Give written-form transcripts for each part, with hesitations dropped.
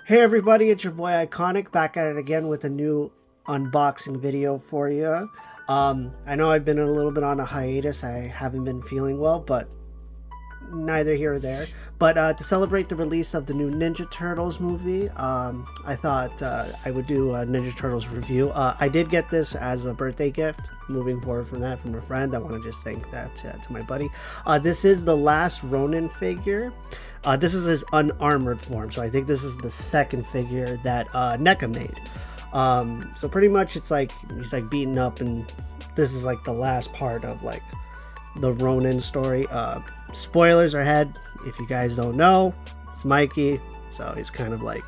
Hey everybody, it's your boy Iconic back at it again with a new unboxing video for you. I know I've been a little bit on a hiatus. I haven't been feeling well, but neither here or there. But to celebrate the release of the new Ninja Turtles movie, I thought I would do a Ninja Turtles review. I did get this as a birthday gift. Moving forward from that, from a friend, I want to just thank that to my buddy. This is the last Ronin figure. This is his unarmored form, so I think this is the second figure that NECA made. So pretty much it's like he's like beaten up, and this is like the last part of like the Ronin story. Spoilers ahead, if you guys don't know, it's Mikey, so he's kind of like,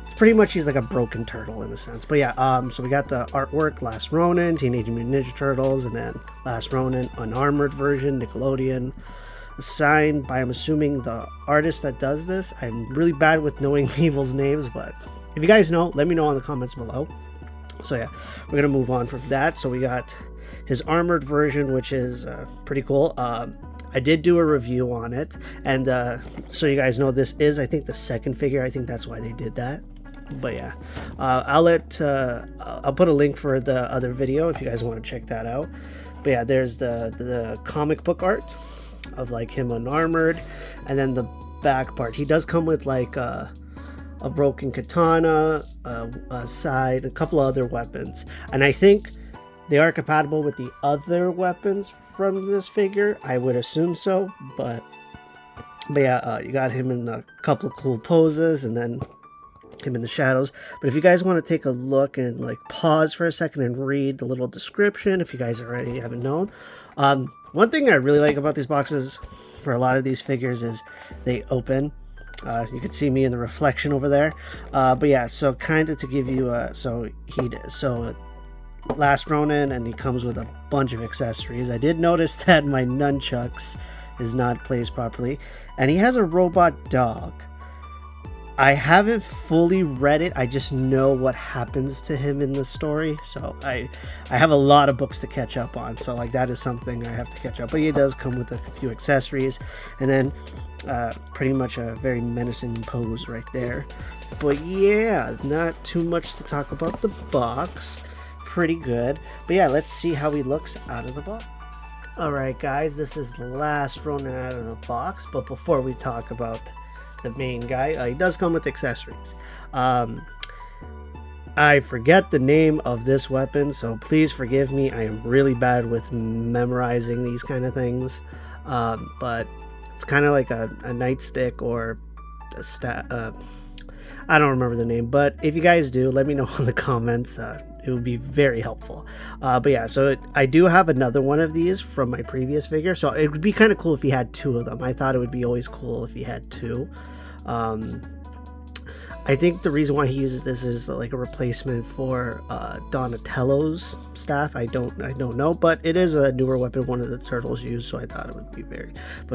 it's pretty much, he's like a broken turtle in a sense. But yeah, so we got the artwork, Last Ronin, Teenage Mutant Ninja Turtles, and then Last Ronin Unarmored version, Nickelodeon, signed by, I'm assuming, the artist that does this. I'm really bad with knowing people's names, but if you guys know, let me know in the comments below. So yeah, we're gonna move on from that. So we got his armored version, which is pretty cool. I did do a review on it, and so you guys know, this is, I think, the second figure. I think that's why they did that. But yeah, I'll put a link for the other video if you guys want to check that out. But yeah, there's the comic book art of like him unarmored, and then the back part, he does come with like a broken katana, a side, a couple of other weapons, and I think they are compatible with the other weapons from this figure. I would assume so, but yeah, you got him in a couple of cool poses, and then him in the shadows. But if you guys want to take a look and like pause for a second and read the little description, if you guys already haven't known, one thing I really like about these boxes for a lot of these figures is they open. You can see me in the reflection over there. But yeah, so kind of to give you Last Ronin, and he comes with a bunch of accessories. I did notice that my nunchucks is not placed properly, and he has a robot dog. I haven't fully read it. I just know what happens to him in the story, so I have a lot of books to catch up on, so like that is something I have to catch up. But he does come with a few accessories, and then pretty much a very menacing pose right there. But yeah, not too much to talk about the box. Pretty good. But yeah, let's see how he looks out of the box. Alright guys, this is the last Ronin out of the box, but before we talk about the main guy, he does come with accessories. I forget the name of this weapon, so please forgive me. I am really bad with memorizing these kind of things, but it's kind of like a nightstick or a I don't remember the name, but if you guys do, let me know in the comments. It would be very helpful. But yeah, so I do have another one of these from my previous figure, so it would be kind of cool if he had two of them. I thought it would be always cool if he had two. I think the reason why he uses this is like a replacement for Donatello's staff. I don't know, but it is a newer weapon one of the turtles used, so I thought it would be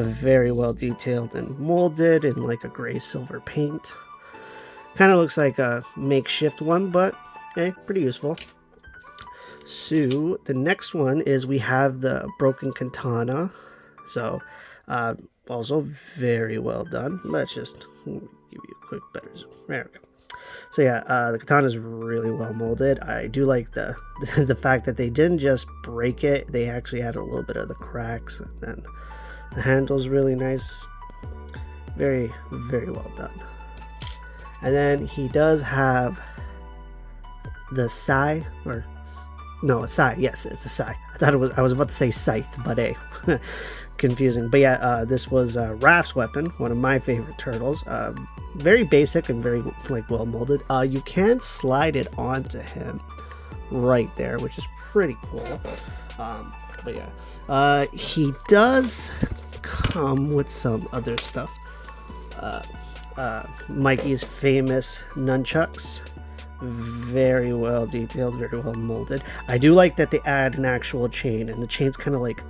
very well detailed and molded in like a gray silver paint. Kind of looks like a makeshift one, but okay, pretty useful. So the next one is we have the broken katana. So also very well done. Let's just give you a quick better zoom. There we go. So yeah, the katana is really well molded. I do like the the fact that they didn't just break it; they actually had a little bit of the cracks, and then the handle's really nice. Very well done. And then he does have the sai, or no, a sai. Yes, it's a sai. I was about to say scythe, but hey, confusing. But yeah, this was Raph's weapon, one of my favorite turtles. Very basic and very like well molded. You can slide it onto him right there, which is pretty cool. But yeah, he does come with some other stuff. Mikey's famous nunchucks, very well detailed, very well molded. I do like that they add an actual chain, and the chain's kind of like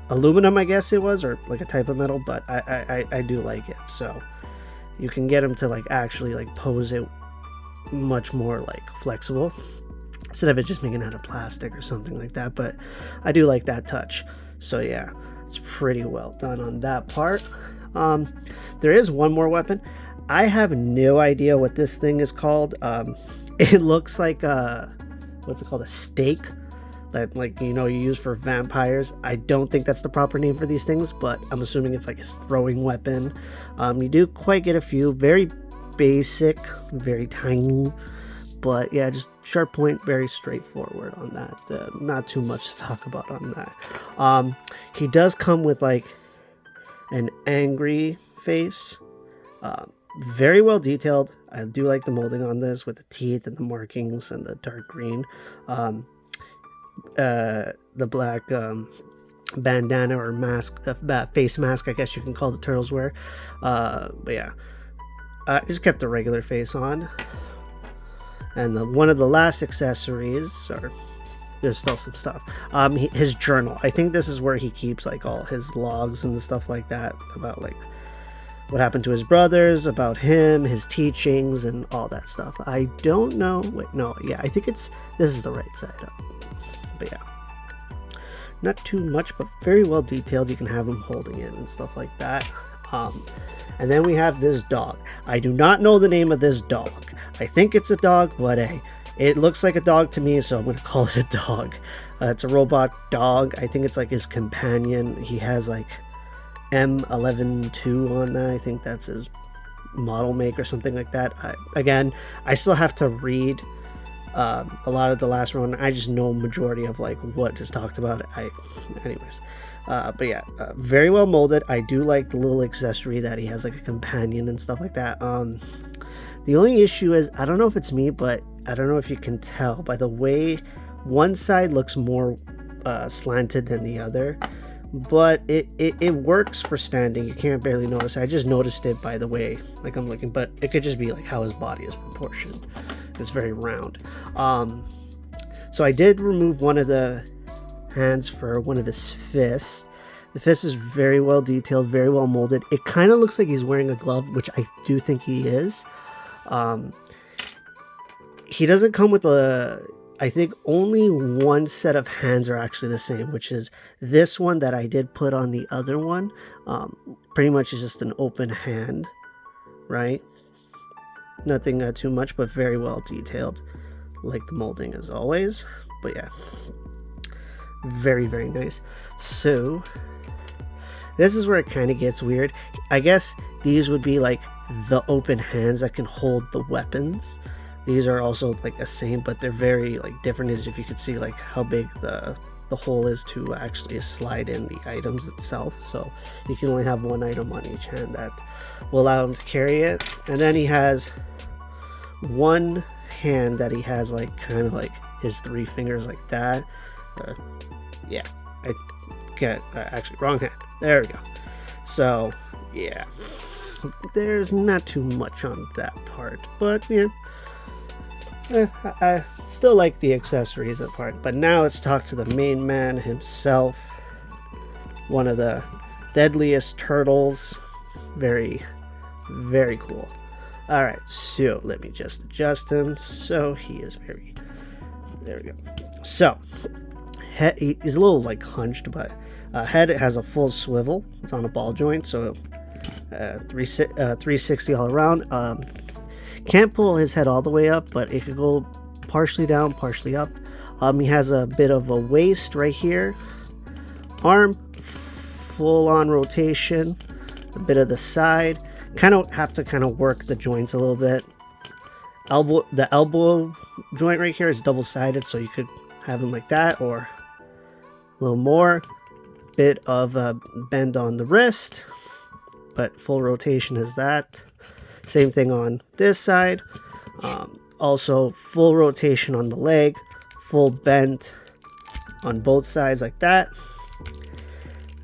aluminum, I guess it was, or like a type of metal, but I do like it. So you can get him to like actually like pose it much more like flexible instead of it just making it out of plastic or something like that. But I do like that touch. So yeah, it's pretty well done on that part. There is one more weapon. I have no idea what this thing is called. It looks like what's it called, a stake that, like, you know, you use for vampires. I don't think that's the proper name for these things, but I'm assuming it's like his throwing weapon. You do quite get a few, very basic, very tiny, but yeah, just sharp point, very straightforward on that. Not too much to talk about on that. He does come with like an angry face, very well detailed. I do like the molding on this with the teeth and the markings and the dark green. The black bandana or mask, face mask, I guess you can call the turtles wear. But yeah, I just kept the regular face on. And one of the last accessories, or there's still some stuff, his journal. I think this is where he keeps like all his logs and stuff like that about like what happened to his brothers, about him, his teachings, and all that stuff. I don't know. Wait, no, yeah, I think this is the right side up. But yeah, not too much, but very well detailed. You can have him holding it and stuff like that. And then we have this dog. I do not know the name of this dog. I think it's a dog, but hey, it looks like a dog to me, so I'm going to call it a dog. It's a robot dog. I think it's like his companion. He has like M112 on that. I think that's his model make or something like that. Again, I still have to read a lot of the last one. I just know majority of like what is talked about. Anyways. But yeah, very well molded. I do like the little accessory that he has like a companion and stuff like that. The only issue is, I don't know if it's me, but I don't know if you can tell by the way one side looks more slanted than the other, but it works for standing. You can't barely notice. I just noticed it by the way like I'm looking, but it could just be like how his body is proportioned. It's very round. So I did remove one of the hands for one of his fists. The fist is very well detailed, very well molded. It kind of looks like he's wearing a glove, which I do think he is. He doesn't come with I think only one set of hands are actually the same, which is this one that I did put on the other one. Pretty much is just an open hand, right? Nothing too much, but very well detailed, like the molding as always. But yeah, very, very nice. So this is where it kind of gets weird. I guess these would be like the open hands that can hold the weapons. These are also like the same, but they're very like different, as if you could see like how big the hole is to actually slide in the items itself. So you can only have one item on each hand that will allow him to carry it. And then he has one hand that he has like kind of like his three fingers like that. Yeah, I get actually wrong hand. There we go. So yeah, there's not too much on that part, but yeah, I still like the accessories part. But now let's talk to the main man himself, one of the deadliest turtles. Very, very cool. All right, so let me just adjust him so he is very, there we go. So he's a little like hunched, but head has a full swivel. It's on a ball joint, so 360 all around. Can't pull his head all the way up, but it could go partially down, partially up. He has a bit of a waist right here. Arm, full on rotation. A bit of the side. Kind of have to kind of work the joints a little bit. The elbow joint right here is double-sided, so you could have him like that, or a little more. Bit of a bend on the wrist, but full rotation is that. Same thing on this side. Also full rotation on the leg, full bend on both sides like that.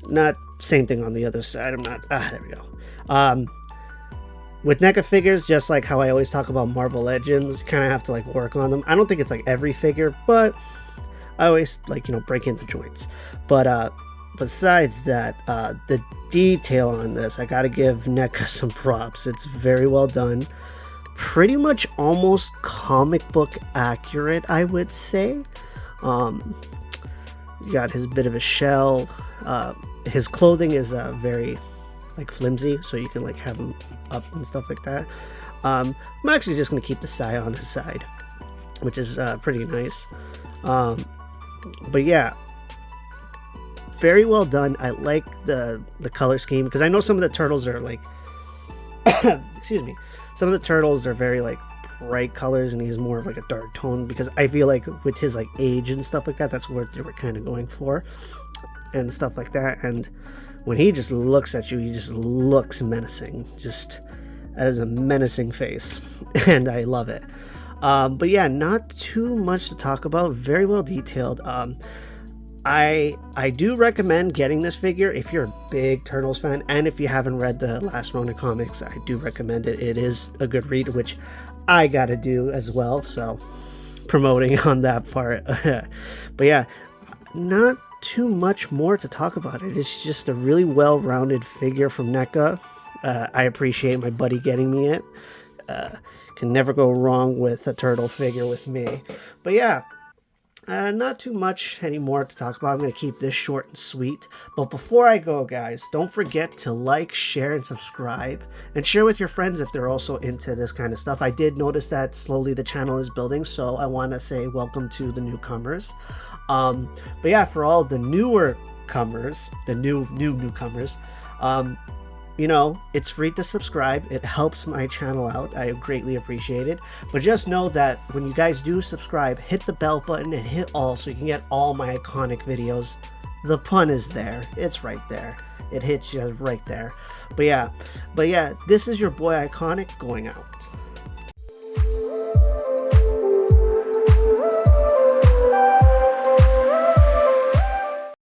Not same thing on the other side. There we go. With NECA figures, just like how I always talk about Marvel Legends, you kind of have to like work on them. I don't think it's like every figure, but I always like, break into joints. But besides that, the detail on this, I gotta give NECA some props. It's very well done. Pretty much almost comic book accurate, I would say. You got his bit of a shell. His clothing is very like flimsy, so you can like have him up and stuff like that. I'm actually just going to keep the Sai on his side, which is pretty nice. But yeah, very well done. I like the color scheme, because I know some of the turtles are like excuse me, some of the turtles are very like bright colors, and he's more of like a dark tone, because I feel like with his like age and stuff like that, that's what they were kind of going for and stuff like that. And when he just looks at you, he just looks menacing. Just, that is a menacing face and I love it. But yeah, not too much to talk about. Very well detailed. I do recommend getting this figure if you're a big Turtles fan, and if you haven't read the last Ronin comics, I do recommend it. It is a good read, which I gotta do as well, so promoting on that part. But yeah, not too much more to talk about it. It's just a really well-rounded figure from NECA. I appreciate my buddy getting me it. Can never go wrong with a turtle figure with me. But yeah, not too much anymore to talk about. I'm going to keep this short and sweet. But before I go, guys, don't forget to like, share, and subscribe. And share with your friends if they're also into this kind of stuff. I did notice that slowly the channel is building, so I want to say welcome to the newcomers. But yeah, for all the newer comers, the newcomers, you know, it's free to subscribe. It helps my channel out. I greatly appreciate it. But just know that when you guys do subscribe, hit the bell button and hit all, so you can get all my iconic videos. The pun is there. It's right there. It hits you right there. But yeah, this is your boy Iconic going out.